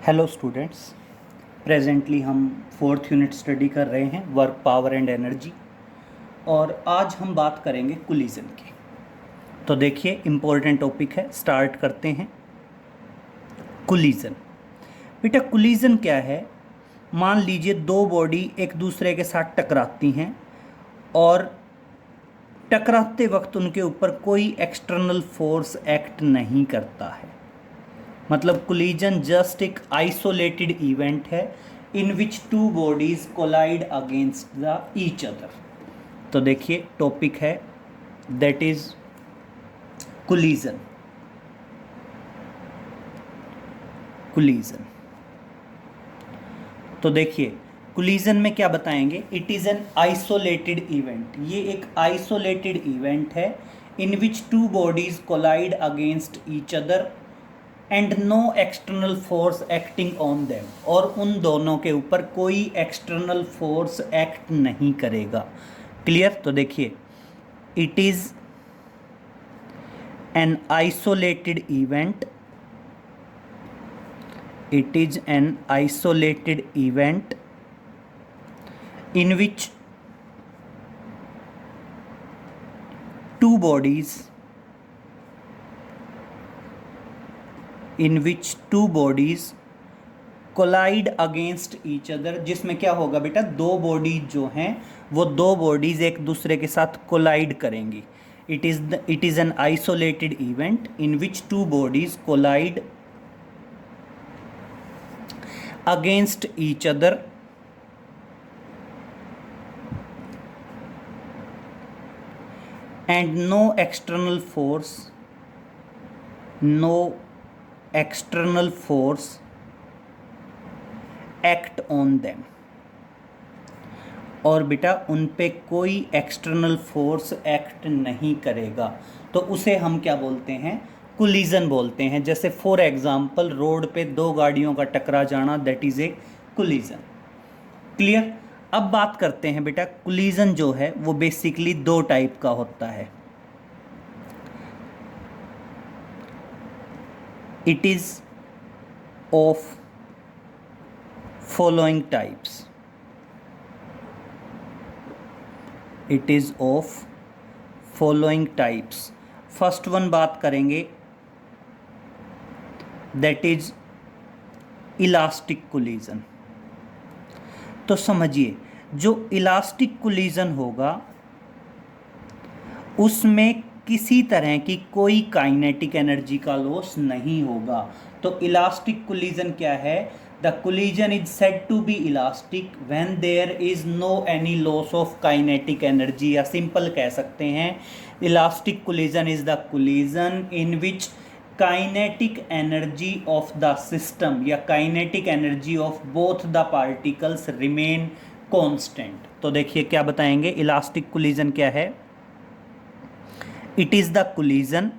Hello students, presently हम fourth unit study कर रहे हैं वर्क पावर एंड एनर्जी। और आज हम बात करेंगे कोलिजन की। तो देखिए, इम्पोर्टेंट टॉपिक है, स्टार्ट करते हैं। कोलिजन। बेटा कोलिजन क्या है? मान लीजिए दो बॉडी एक दूसरे के साथ टकराती हैं और टकराते वक्त उनके ऊपर कोई एक्सटर्नल फोर्स एक्ट नहीं करता है। मतलब कोलिजन जस्ट एक आइसोलेटेड इवेंट है in which two bodies collide against the each other. तो देखिए टॉपिक है दैट इज कोलिजन। कोलिजन तो देखिए कोलिजन में क्या बताएंगे? It is an isolated event. ये एक आइसोलेटेड इवेंट है in which two bodies collide against each other and no external force acting on them. और उन दोनों के ऊपर कोई एक्सटर्नल फोर्स एक्ट नहीं करेगा। क्लियर? तो देखिए, it is an isolated event. It is an isolated event in which two bodies collide against each other. जिसमें क्या होगा बेटा? दो बॉडीज जो हैं वो दो बॉडीज एक दूसरे के साथ कोलाइड करेंगी। It is an isolated event in which two bodies collide against each other and no external force act on them. और बेटा उन पे कोई एक्सटर्नल फोर्स एक्ट नहीं करेगा। तो उसे हम क्या बोलते हैं? कोलिजन बोलते हैं। जैसे फॉर एग्जांपल रोड पे दो गाड़ियों का टकरा जाना, that is a collision. Clear? अब बात करते हैं बेटा, कोलिजन जो है वो बेसिकली दो टाइप का होता है। It is of following types. It is of following types. First one बात करेंगे, दैट इज इलास्टिक कोलिजन। तो समझिए, जो इलास्टिक कोलिजन होगा उसमें किसी तरह की कोई काइनेटिक एनर्जी का लॉस नहीं होगा। तो इलास्टिक कोलिजन क्या है? The collision is said to be elastic when there is no any loss of kinetic energy. या सिंपल कह सकते हैं, elastic collision is the collision in which kinetic energy of the system या kinetic energy of both the particles remain constant. तो देखिए क्या बताएंगे, elastic collision क्या है? It is the collision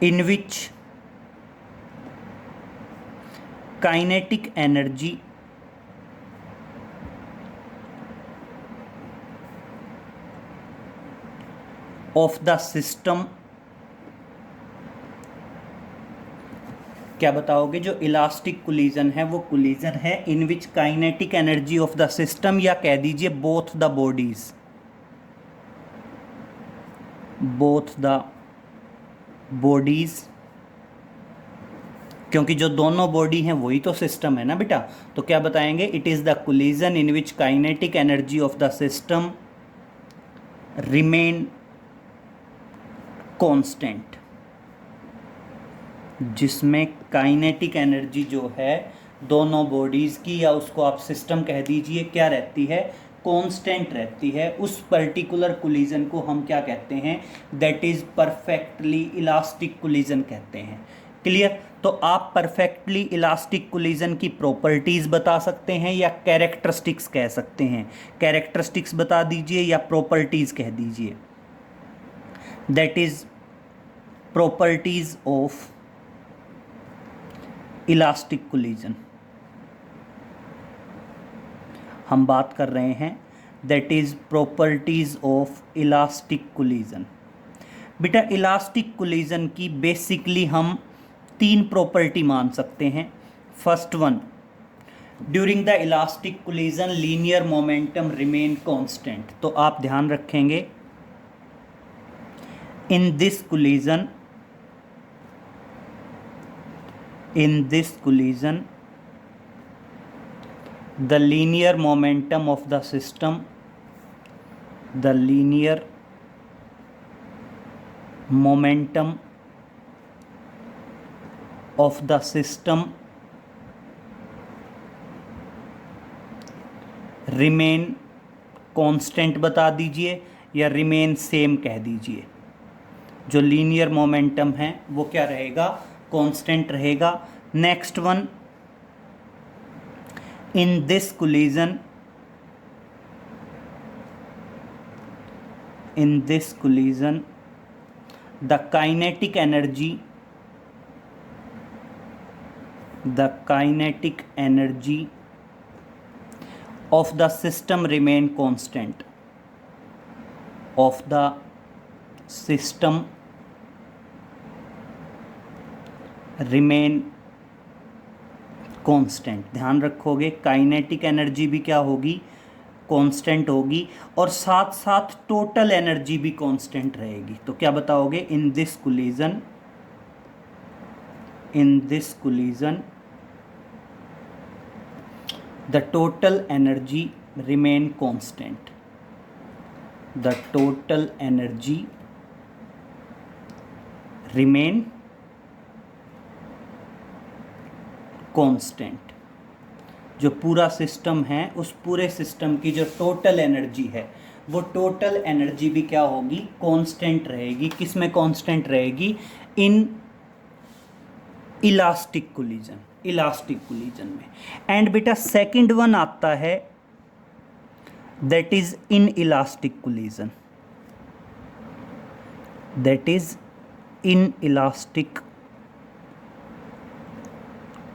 in which kinetic energy of the system। क्या बताओगे? जो इलास्टिक कोलिजन है वो कोलिजन है in which kinetic energy of the system, या कह दीजिए बोथ द बॉडीज, क्योंकि जो दोनों बॉडी हैं वही तो सिस्टम है ना बेटा। तो क्या बताएंगे? It is the collision in which kinetic energy of the system remain constant. जिसमें काइनेटिक एनर्जी जो है दोनों बॉडीज़ की, या उसको आप सिस्टम कह दीजिए, क्या रहती है? कांस्टेंट रहती है। उस पर्टिकुलर कोलिजन को हम क्या कहते हैं? That is perfectly elastic collision कहते हैं। क्लियर? तो आप परफेक्टली इलास्टिक कोलिजन की प्रॉपर्टीज़ बता सकते हैं या कैरेक्टरिस्टिक्स कह सकते हैं। कैरेक्टरिस्टिक्स बता दीजिए या प्रॉपर्टीज़ कह दीजिए। That is properties of elastic collision. हम बात कर रहे हैं that is properties of elastic collision. बेटा इलास्टिक कोलिजन की बेसिकली हम तीन प्रॉपर्टी मान सकते हैं। First one, during the elastic collision linear momentum remain constant. तो आप ध्यान रखेंगे in this collision the linear momentum of the system remain constant बता दीजिए या रिमेन सेम कह दीजिए। जो लीनियर मोमेंटम है वो क्या रहेगा, कांस्टेंट रहेगा। Next one, in this collision the kinetic energy of the system remain constant ध्यान रखोगे काइनेटिक एनर्जी भी क्या होगी, कांस्टेंट होगी, और साथ साथ टोटल एनर्जी भी कांस्टेंट रहेगी। तो क्या बताओगे, in this collision the total energy remain constant, जो पूरा सिस्टम है उस पूरे सिस्टम की जो टोटल एनर्जी है वो टोटल एनर्जी भी क्या होगी, कांस्टेंट रहेगी। किस में कांस्टेंट रहेगी, इन इलास्टिक कोलिजन में। एंड बेटा सेकंड वन आता है that is in elastic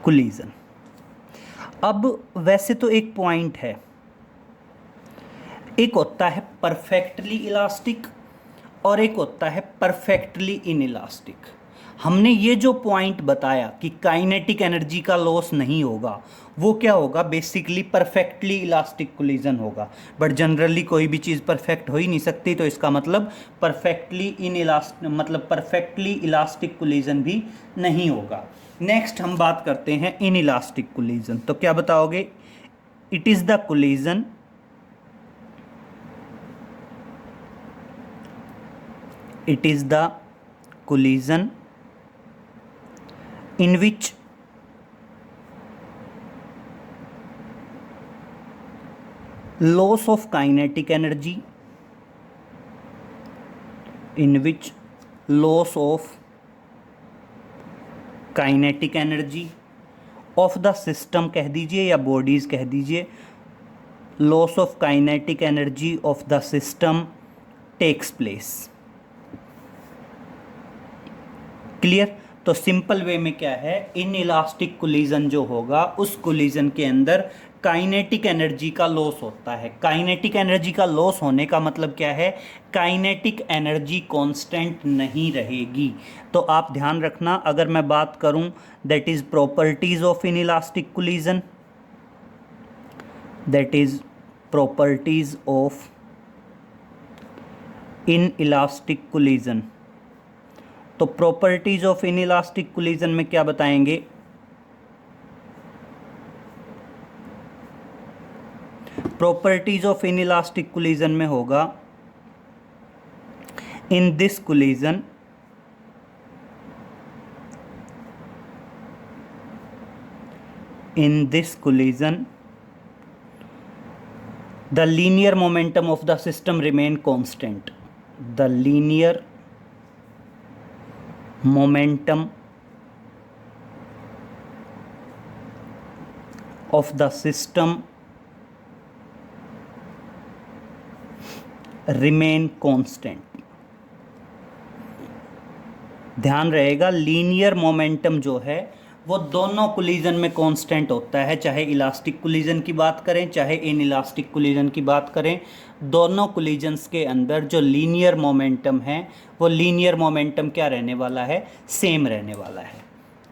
collision. अब वैसे तो एक पॉइंट है, एक होता है परफेक्टली इलास्टिक और एक होता है परफेक्टली इन इलास्टिक। हमने ये जो पॉइंट बताया कि काइनेटिक एनर्जी का लॉस नहीं होगा, वो क्या होगा, बेसिकली परफेक्टली इलास्टिक कोलिजन होगा। बट जनरली कोई भी चीज़ परफेक्ट हो ही नहीं सकती, तो इसका मतलब परफेक्टली इलास्टिक कोलिजन भी नहीं होगा। नेक्स्ट हम बात करते हैं इन इलास्टिक कोलिजन। तो क्या बताओगे, it is the collision in which loss of kinetic energy of the system कह दीजिए या bodies कह दीजिए, loss of kinetic energy of the system takes place। Clear. तो सिंपल वे में क्या है, इन इलास्टिक कोलिजन जो होगा उस कोलिजन के अंदर काइनेटिक एनर्जी का लॉस होता है। काइनेटिक एनर्जी का लॉस होने का मतलब क्या है, काइनेटिक एनर्जी कांस्टेंट नहीं रहेगी। तो आप ध्यान रखना, अगर मैं बात करूं that is properties of in elastic collision, तो प्रॉपर्टीज ऑफ इनइलास्टिक कोलिजन में क्या बताएंगे, प्रॉपर्टीज ऑफ इनइलास्टिक कोलिजन में होगा in this collision the linear momentum of the system remain constant, momentum of the system remain constant। ध्यान रहेगा linear momentum जो है वो दोनों कोलिजन में कांस्टेंट होता है, चाहे इलास्टिक कोलिजन की बात करें चाहे इन इलास्टिक कोलिजन की बात करें। दोनों कोलिजन्स के अंदर जो लीनियर मोमेंटम है वो लीनियर मोमेंटम क्या रहने वाला है, सेम रहने वाला है।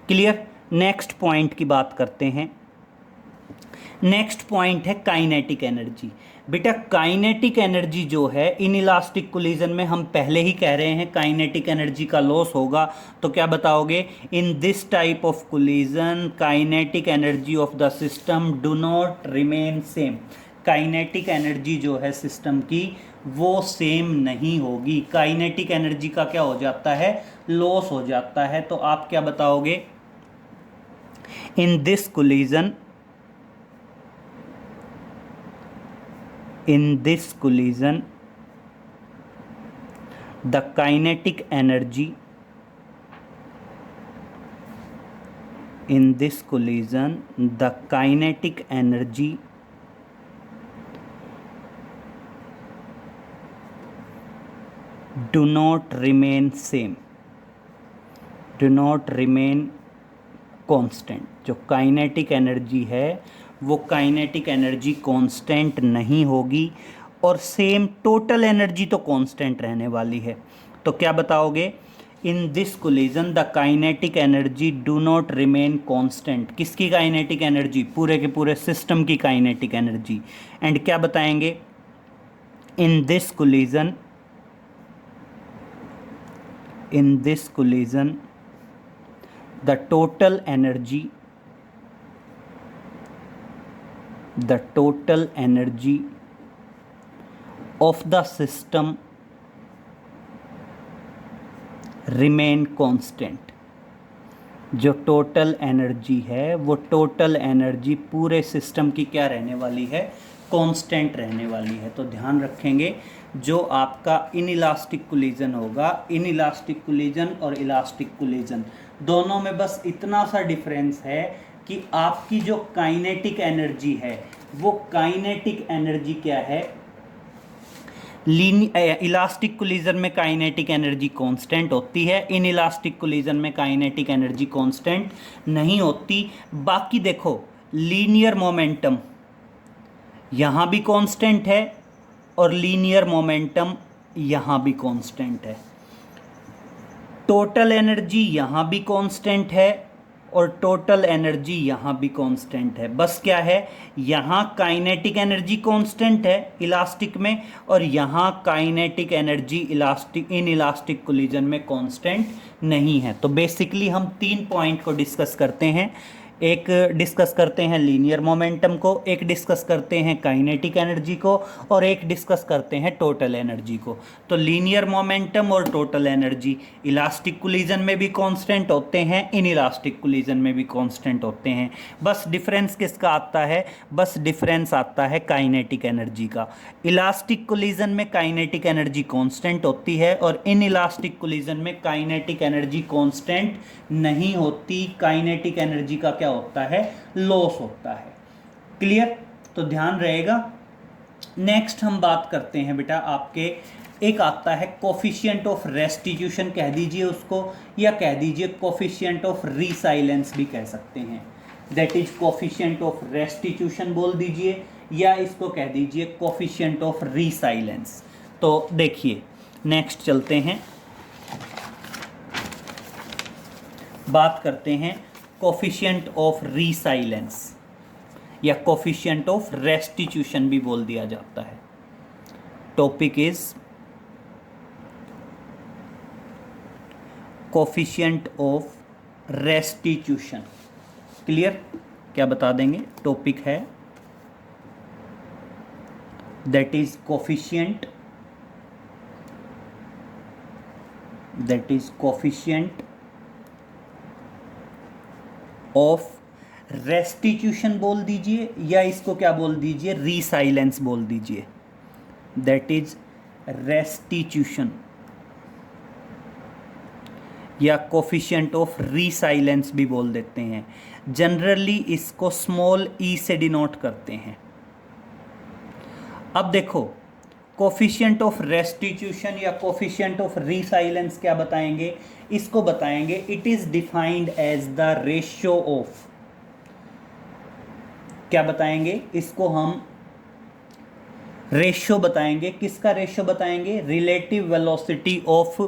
क्लियर। नेक्स्ट पॉइंट की बात करते हैं। नेक्स्ट पॉइंट है काइनेटिक एनर्जी। बेटा काइनेटिक एनर्जी जो है इन इलास्टिक कोलिजन में हम पहले ही कह रहे हैं काइनेटिक एनर्जी का लॉस होगा, तो क्या बताओगे, in this type of collision kinetic energy of the system do not remain same. Kinetic energy जो है सिस्टम की वो सेम नहीं होगी, काइनेटिक एनर्जी का क्या हो जाता है, लॉस हो जाता है। तो आप क्या बताओगे, in this collision in this collision the kinetic energy in this collision the kinetic energy do not remain same, do not remain constant। जो काइनेटिक एनर्जी है वो काइनेटिक एनर्जी कांस्टेंट नहीं होगी और सेम टोटल एनर्जी तो constant रहने वाली है। तो क्या बताओगे, in this collision the kinetic energy do not remain constant. किसकी काइनेटिक एनर्जी, पूरे के पूरे सिस्टम की काइनेटिक एनर्जी। एंड क्या बताएंगे, in this collision the total energy of the system remain constant। जो टोटल एनर्जी है वो टोटल एनर्जी पूरे सिस्टम की क्या रहने वाली है, कांस्टेंट रहने वाली है। तो ध्यान रखेंगे जो आपका इन इलास्टिक कोलिजन होगा, इन इलास्टिक कोलिजन और इलास्टिक कोलिजन दोनों में बस इतना सा डिफरेंस है कि आपकी जो काइनेटिक एनर्जी है वो काइनेटिक एनर्जी क्या है, इलास्टिक कोलिजन में काइनेटिक एनर्जी कांस्टेंट होती है, इन इलास्टिक कोलिजन में काइनेटिक एनर्जी कांस्टेंट नहीं होती। बाकी देखो लीनियर मोमेंटम यहाँ भी कांस्टेंट है और लीनियर मोमेंटम यहाँ भी कांस्टेंट है, टोटल एनर्जी यहाँ भी कांस्टेंट है और टोटल एनर्जी यहाँ भी कांस्टेंट है। बस क्या है, यहाँ काइनेटिक एनर्जी कांस्टेंट है इलास्टिक में और यहाँ kinetic energy in elastic collision में कांस्टेंट नहीं है। तो बेसिकली हम 3 पॉइंट को डिस्कस करते हैं, एक डिस्कस करते हैं लीनियर मोमेंटम को, एक डिस्कस करते हैं काइनेटिक एनर्जी को और एक डिस्कस करते हैं टोटल एनर्जी को। तो लीनियर मोमेंटम और टोटल एनर्जी इलास्टिक कोलिजन में भी कांस्टेंट होते हैं, इन इलास्टिक कोलिजन में भी कांस्टेंट होते हैं। बस डिफरेंस किसका आता है, बस डिफरेंस आता है काइनेटिक एनर्जी का। इलास्टिक कोलिजन में काइनेटिक एनर्जी कांस्टेंट होती है और इन इलास्टिक कोलिजन में काइनेटिक एनर्जी कांस्टेंट नहीं होती, काइनेटिक एनर्जी का क्या होता है, लॉस होता है। क्लियर। तो ध्यान रहेगा। नेक्स्ट हम बात करते हैं बेटा आपके, एक आता है कोफिशिएंट ऑफ रेस्टिट्यूशन कह दीजिए उसको, या कह दीजिए कोफिशिएंट ऑफ रीसाइलेंस भी कह सकते हैं। That is coefficient of restitution बोल दीजिए या इसको कह दीजिए कोफिशिएंट ऑफ रीसाइलेंस। तो देखिए नेक्स्ट चलते हैं, बात करते हैं कोफिशिएंट ऑफ रीसाइलेंस या कोफिशिएंट ऑफ रेस्टिट्यूशन भी बोल दिया जाता है। Topic is coefficient of restitution. Clear. क्या बता देंगे, टॉपिक है that is coefficient of restitution बोल दीजिए या इसको क्या बोल दीजिए, रीसाइलेंस बोल दीजिए। दैट इज रेस्टिट्यूशन या कोफिशिएंट ऑफ रीसाइलेंस भी बोल देते हैं। जनरली इसको स्मॉल ई से डिनोट करते हैं। अब देखो कोफिशिएंट ऑफ रेस्टिट्यूशन या कोफिशिएंट ऑफ रीसाइलेंस क्या बताएंगे? इसको बताएंगे it is defined as the ratio of, क्या बताएंगे इसको हम? रेशियो बताएंगे। किसका रेशियो बताएंगे? रिलेटिव वेलोसिटी ऑफ,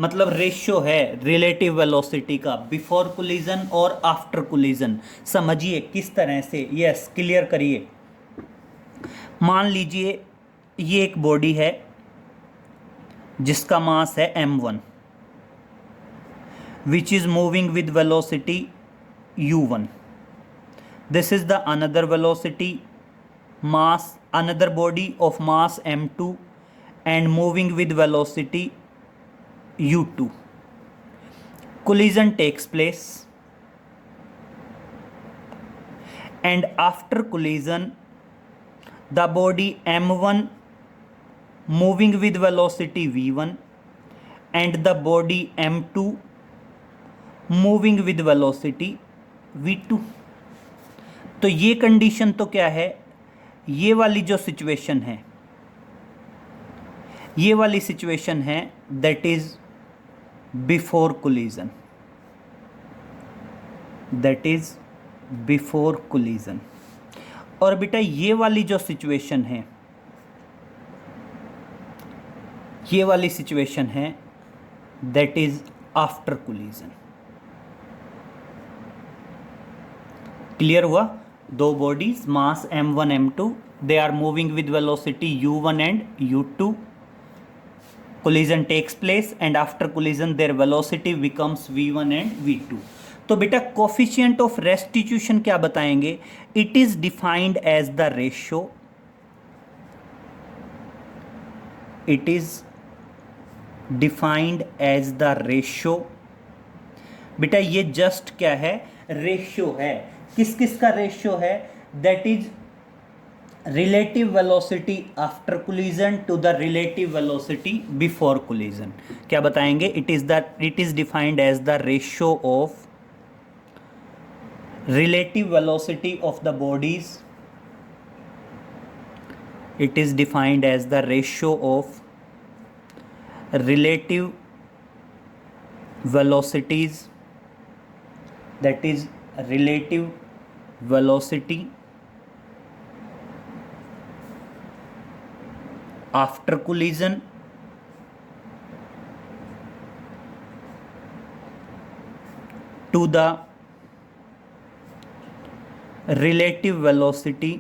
मतलब रेशियो है रिलेटिव वेलोसिटी का बिफोर कोलिजन और आफ्टर कोलिजन। समझिए किस तरह से, यस क्लियर करिए। मान लीजिए ये एक बॉडी है जिसका मास है m1 which is moving with velocity u1। This is the another velocity mass, another body of mass m2 and moving with velocity u2. Collision takes place and after collision the body m1 moving with velocity v1 and the body m2 moving with velocity v2। तो ये condition तो क्या है? ये वाली जो situation है, ये वाली सिचुएशन है that is before collision, that is before collision. और बेटा ये वाली जो सिचुएशन है, ये वाली सिचुएशन है that is after collision. Clear हुआ? दो bodies mass m1 m2 they are moving with velocity u1 and u2, collision takes place and after collision their velocity becomes v1 and v2। तो बेटा coefficient of restitution क्या बताएंगे? It is defined as the ratio, it is defined as the ratio. बेटा ये just क्या है? Ratio है। किस किस का रेशियो है? That is relative velocity after collision to the relative velocity before collision. क्या बताएंगे? It is defined as the ratio of relative velocity of the bodies, it is defined as the ratio of relative velocities, that is relative velocity after collision to the relative velocity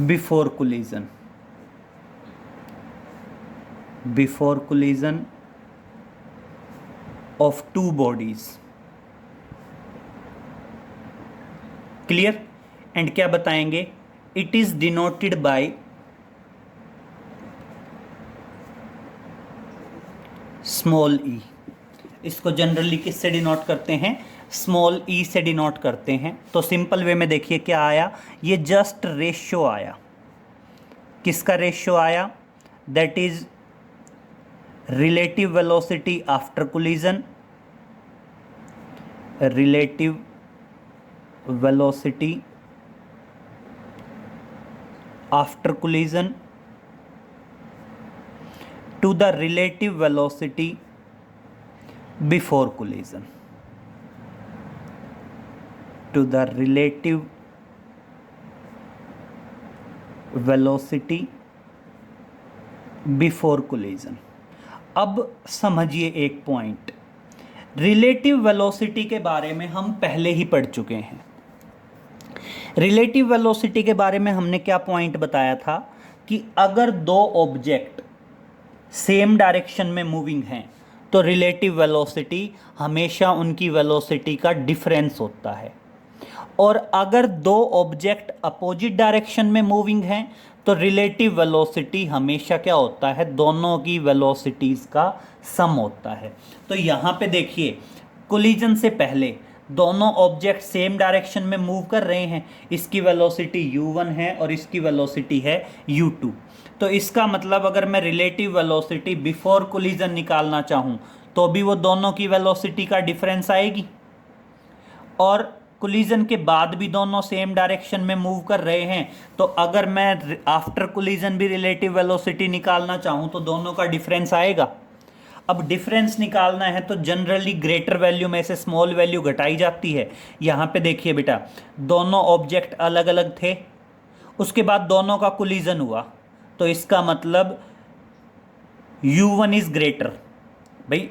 before collision, before collision of two bodies। Clear? And क्या बताएंगे? It is denoted by small e. इसको generally किससे denote करते हैं? Small ई से denote करते हैं। तो सिंपल वे में देखिए क्या आया, ये जस्ट रेशियो आया। किसका रेशियो आया? That is relative velocity after collision, relative velocity after collision to the relative velocity before collision, to the relative velocity before collision। अब समझिए एक पॉइंट, रिलेटिव वेलोसिटी के बारे में हम पहले ही पढ़ चुके हैं। रिलेटिव वेलोसिटी के बारे में हमने क्या पॉइंट बताया था कि अगर दो ऑब्जेक्ट सेम डायरेक्शन में मूविंग हैं तो रिलेटिव वेलोसिटी हमेशा उनकी वेलोसिटी का डिफरेंस होता है, और अगर दो ऑब्जेक्ट अपोजिट डायरेक्शन में मूविंग हैं तो रिलेटिव वेलोसिटी हमेशा क्या होता है? दोनों की वेलोसिटीज़ का सम होता है। तो यहाँ पे देखिए कोलिजन से पहले दोनों ऑब्जेक्ट सेम डायरेक्शन में मूव कर रहे हैं, इसकी वेलोसिटी u1 है और इसकी वेलोसिटी है u2। तो इसका मतलब अगर मैं रिलेटिव वेलोसिटी बिफोर कोलिजन निकालना चाहूँ तो भी वो दोनों की वेलोसिटी का डिफरेंस आएगी, और कोलिजन के बाद भी दोनों सेम डायरेक्शन में मूव कर रहे हैं, तो अगर मैं आफ्टर कोलिजन भी रिलेटिव वेलोसिटी निकालना चाहूँ तो दोनों का डिफरेंस आएगा। अब डिफरेंस निकालना है तो जनरली ग्रेटर वैल्यू में से स्मॉल वैल्यू घटाई जाती है। यहाँ पे देखिए बेटा, दोनों ऑब्जेक्ट अलग अलग थे, उसके बाद दोनों का कोलिजन हुआ, तो इसका मतलब u1 इज ग्रेटर। भाई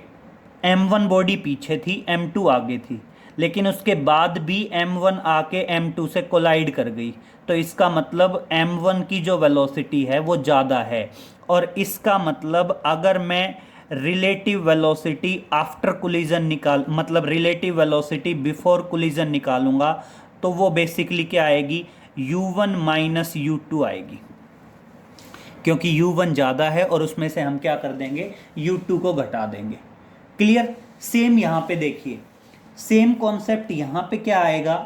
m1 बॉडी पीछे थी, m2 आगे थी, लेकिन उसके बाद भी m1 आके m2 से कोलाइड कर गई, तो इसका मतलब m1 की जो वेलोसिटी है वो ज़्यादा है। और इसका मतलब अगर मैं रिलेटिव वेलोसिटी आफ्टर कोलिजन मतलब रिलेटिव वेलोसिटी बिफोर कोलिजन निकालूंगा, तो वो बेसिकली क्या आएगी, u1 माइनस u2 आएगी, क्योंकि u1 ज़्यादा है और उसमें से हम क्या कर देंगे, u2 को घटा देंगे। क्लियर। सेम यहाँ पे देखिए, सेम कॉन्सेप्ट यहाँ पे क्या आएगा,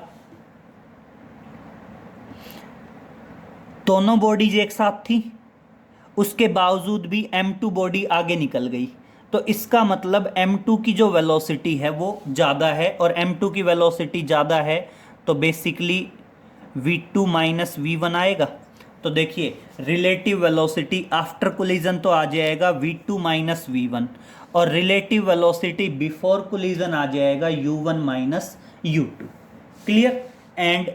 दोनों बॉडीज एक साथ थी, उसके बावजूद भी m2 बॉडी आगे निकल गई, तो इसका मतलब m2 की जो वेलोसिटी है वो ज़्यादा है, और m2 की वेलोसिटी ज़्यादा है तो बेसिकली v2 माइनस v1 आएगा। तो देखिए रिलेटिव वेलोसिटी आफ्टर कोलिजन तो आ जाएगा v2 माइनस v1, और रिलेटिव वेलोसिटी बिफोर कोलिजन आ जाएगा u1 minus u2। Clear. And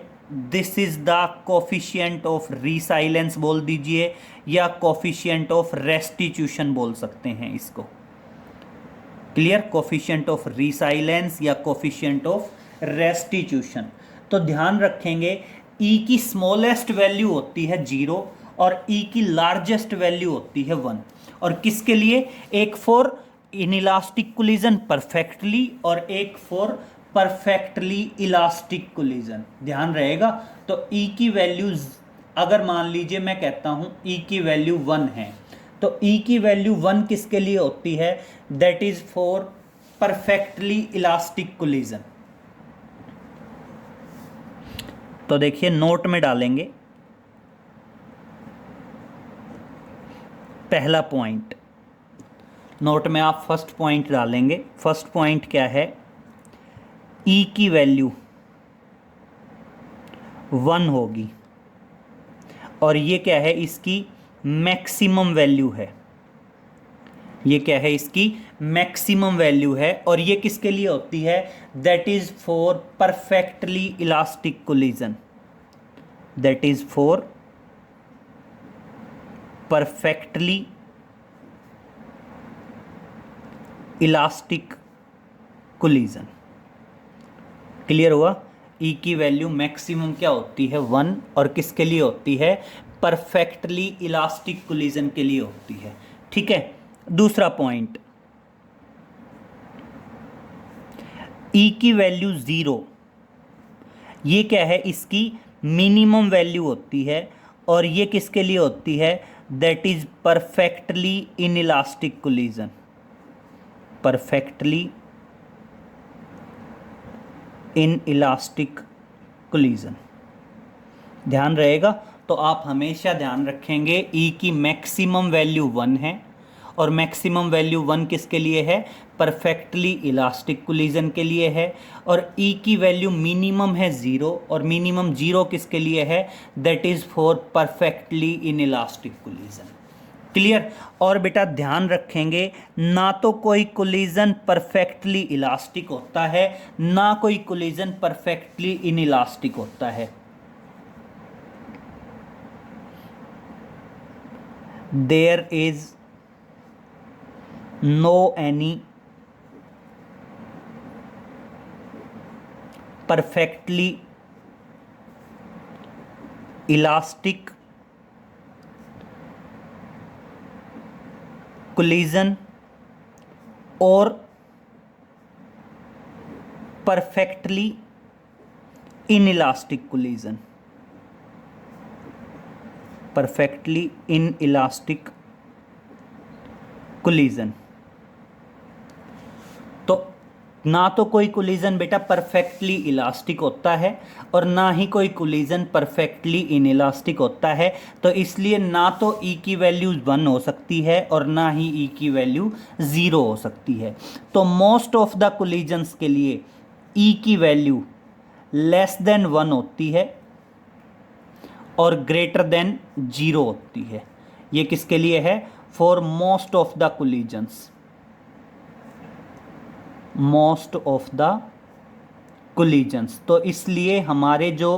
this is the coefficient of resilience बोल दीजिए, या कोफिशिएंट ऑफ रेस्टिट्यूशन बोल सकते हैं इसको। क्लियर। कोफिशिएंट ऑफ रीसाइलेंस या कोफिशिएंट ऑफ रेस्टिट्यूशन। तो ध्यान रखेंगे E की स्मॉलेस्ट वैल्यू होती है 0 और E की लार्जेस्ट वैल्यू होती है 1। और किसके लिए, एक फॉर इनइलास्टिक कोलिजन परफेक्टली और एक फॉर परफेक्टली इलास्टिक कोलिजन, ध्यान रहेगा। तो E की वैल्यू अगर मान लीजिए मैं कहता हूं E की वैल्यू 1 है, तो E की वैल्यू 1 किसके लिए होती है, that is for perfectly elastic collision. तो देखिए नोट में डालेंगे पहला पॉइंट, नोट में आप फर्स्ट पॉइंट डालेंगे। फर्स्ट पॉइंट क्या है, E की वैल्यू 1 होगी, और ये क्या है, इसकी मैक्सिमम वैल्यू है, ये क्या है, इसकी मैक्सिमम वैल्यू है। और ये किसके लिए होती है, that is for perfectly elastic collision, that is for perfectly elastic collision. Clear हुआ। E की वैल्यू मैक्सिमम क्या होती है 1, और किसके लिए होती है, परफेक्टली इलास्टिक कोलिजन के लिए होती है। ठीक है। दूसरा पॉइंट, E की वैल्यू 0, ये क्या है, इसकी मिनिमम वैल्यू होती है, और ये किसके लिए होती है, that is perfectly in elastic collision, perfectly in elastic collision. ध्यान रहेगा। तो आप हमेशा ध्यान रखेंगे E की मैक्सिमम वैल्यू 1 है, और मैक्सिमम वैल्यू 1 किसके लिए है, परफेक्टली इलास्टिक कोलिजन के लिए है। और E की वैल्यू मिनिमम है 0, और मिनिमम 0 किसके लिए है, that is for perfectly in elastic collision. Clear. और बेटा ध्यान रखेंगे, ना तो कोई कोलिजन परफेक्टली इलास्टिक होता है, ना कोई कोलिजन परफेक्टली इन इलास्टिक होता है। There is no any perfectly elastic collision or perfectly inelastic collision, perfectly inelastic collision। तो ना तो कोई कोलिजन बेटा परफेक्टली इलास्टिक होता है, और ना ही कोई कोलिजन परफेक्टली इनइलास्टिक होता है। तो इसलिए ना तो E की वैल्यू 1 हो सकती है, और ना ही E की वैल्यू 0 हो सकती है। तो मोस्ट ऑफ द कोलिजन्स के लिए E की वैल्यू लेस देन 1 होती है और ग्रेटर देन 0 होती है। ये किसके लिए है? For most of the collisions, most of the collisions. तो इसलिए हमारे जो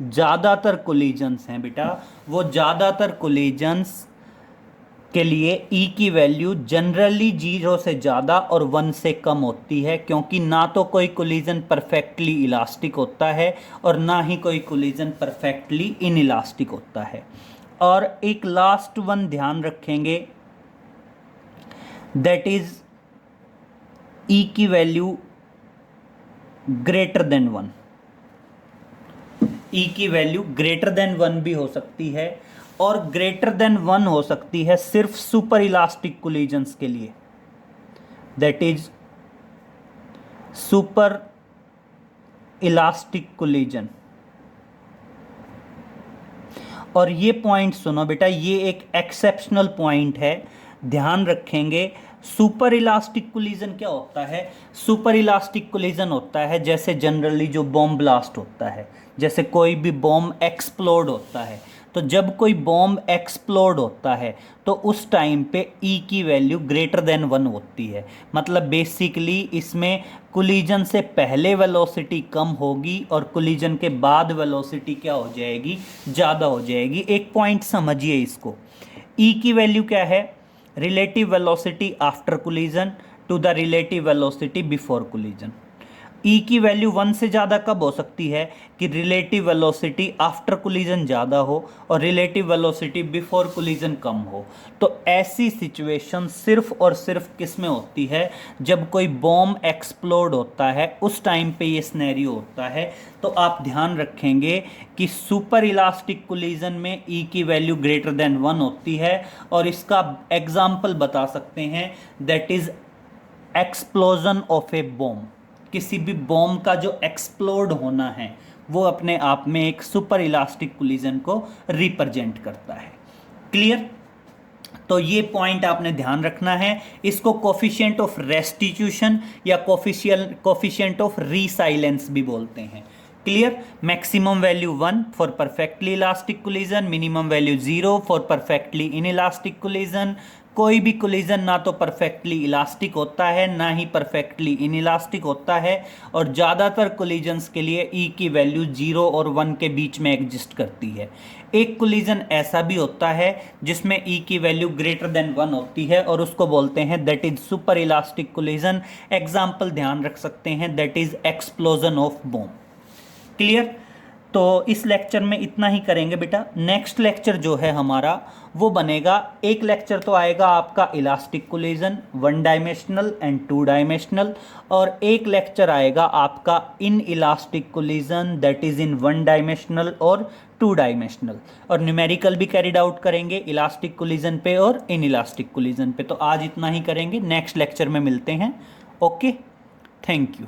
ज़्यादातर कोलिजन्स हैं बेटा, वो ज़्यादातर कोलिजन्स के लिए ई की वैल्यू जनरली 0 से ज़्यादा और 1 से कम होती है, क्योंकि ना तो कोई कोलिजन परफेक्टली इलास्टिक होता है और ना ही कोई कोलिजन परफेक्टली इनइलास्टिक होता है। और एक लास्ट वन ध्यान रखेंगे, दैट इज ई की वैल्यू ग्रेटर देन 1। ई की वैल्यू ग्रेटर देन 1 भी हो सकती है और ग्रेटर देन 1 हो सकती है सिर्फ सुपर इलास्टिक कोलिजन्स के लिए, that is super elastic collision. और ये पॉइंट सुनो बेटा, ये एक एक्सेप्शनल पॉइंट है, ध्यान रखेंगे। सुपर इलास्टिक कोलिजन क्या होता है? सुपर इलास्टिक कोलिजन होता है जैसे जनरली जो बॉम्ब ब्लास्ट होता है, जैसे कोई भी बॉम्ब एक्सप्लोड होता है। तो जब कोई बॉम्ब एक्सप्लोड होता है तो उस टाइम पे ई की वैल्यू ग्रेटर देन 1 होती है। मतलब बेसिकली इसमें कोलिजन से पहले वेलोसिटी कम होगी और कोलिजन के बाद वेलोसिटी क्या हो जाएगी? ज़्यादा हो जाएगी। एक पॉइंट समझिए इसको, ई की वैल्यू क्या है? Relative velocity after collision to the relative velocity before collision. E की वैल्यू 1 से ज़्यादा कब हो सकती है? कि रिलेटिव वेलोसिटी आफ्टर कोलिजन ज़्यादा हो और रिलेटिव वेलोसिटी बिफोर कोलिजन कम हो। तो ऐसी सिचुएशन सिर्फ और सिर्फ किस में होती है? जब कोई बॉम्ब एक्सप्लोड होता है, उस टाइम पे ये सिनेरियो होता है। तो आप ध्यान रखेंगे कि सुपर इलास्टिक कोलिजन में ई की वैल्यू ग्रेटर देन 1 होती है। और इसका एग्जाम्पल बता सकते हैं, that is explosion of A bomb. किसी भी बॉम्ब का जो एक्सप्लोड होना है वो अपने आप में एक सुपर इलास्टिक कोलिजन को रिप्रेजेंट करता है। क्लियर? तो ये पॉइंट आपने ध्यान रखना है। इसको कोफिशिएंट ऑफ रेस्टिट्यूशन या कोफिशिएंट ऑफ रीसाइलेंस भी बोलते हैं। Clear? Maximum value 1 for perfectly elastic collision, minimum value 0 for perfectly inelastic collision. कोई भी कोलिजन ना तो परफेक्टली इलास्टिक होता है ना ही परफेक्टली इनइलास्टिक होता है, और ज़्यादातर कोलिजन्स के लिए ई की वैल्यू 0 और 1 के बीच में एग्जिस्ट करती है। एक कोलिजन ऐसा भी होता है जिसमें ई की वैल्यू ग्रेटर देन 1 होती है और उसको बोलते हैं that is super elastic collision. Example ध्यान रख सकते हैं, that is explosion of bomb. Clear? तो इस लेक्चर में इतना ही करेंगे बेटा। नेक्स्ट लेक्चर जो है हमारा वो बनेगा, एक लेक्चर तो आएगा आपका elastic collision 1 dimensional and 2 dimensional, और एक लेक्चर आएगा आपका in elastic collision that is in 1 dimensional और 2 डायमेंशनल। और न्यूमेरिकल भी कैरिड आउट करेंगे इलास्टिक कोलिजन पे और इन इलास्टिक कोलिजन पे। तो आज इतना ही करेंगे, नेक्स्ट लेक्चर में मिलते हैं। Okay, thank you.